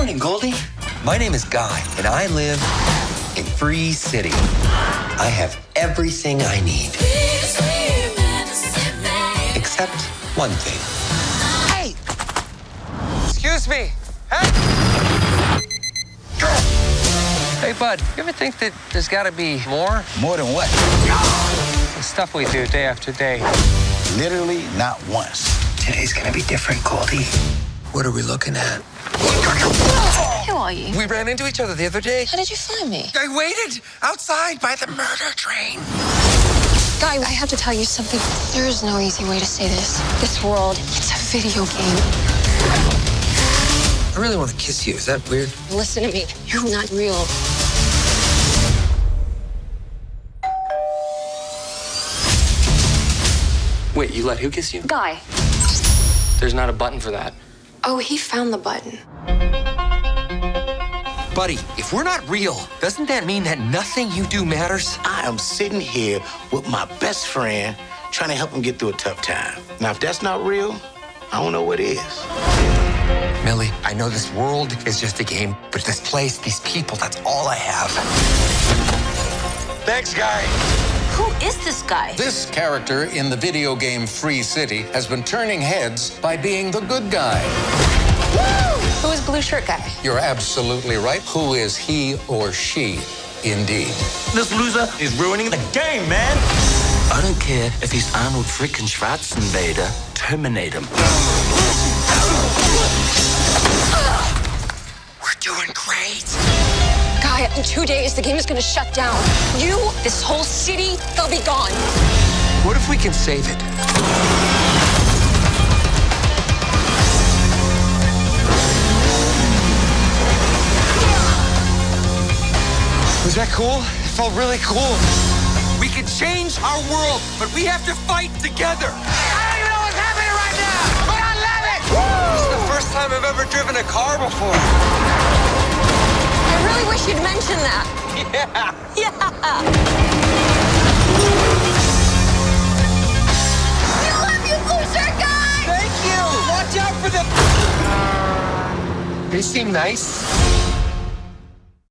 morning, Goldie. My name is Guy, and I live in Free City. I have everything I need. Except one thing. Hey! Excuse me. Hey! Hey, bud, you ever think that there's got to be more? More than what? The stuff we do day after day. Literally not once. Today's gonna be different, Goldie. What are we looking at? Who are you? We ran into each other the other day. How did you find me? I waited outside by the murder train. Guy, I have to tell you something. There is no easy way to say this. This world, it's a video game. I really want to kiss you. Is that weird? Listen to me. You're not real. Wait, you let who kiss you? Guy. There's not a button for that. Oh, he found the button. Buddy, if we're not real, doesn't that mean that nothing you do matters? I am sitting here with my best friend trying to help him get through a tough time. Now, if that's not real, I don't know what is. Millie, I know this world is just a game, but this place, these people, that's all I have. Thanks, Guy. Who is this guy? This character in the video game Free City has been turning heads by being the good guy. Who is blue shirt guy? You're absolutely right. Who is he or she, indeed? This loser is ruining the game, man. I don't care if he's Arnold frickin' Schwarzenegger. Terminate him. We're doing great. Guy, in 2 days, the game is gonna shut down. You, this whole city, they'll be gone. What if we can save it? Was that cool? It felt really cool. We can change our world, but we have to fight together. I don't even know what's happening right now, but I love it! This is the first time I've ever driven a car before. I really wish you'd mention that. Yeah. Yeah. You love you, blue shirt guy! Thank you. Watch out for the... They seem nice.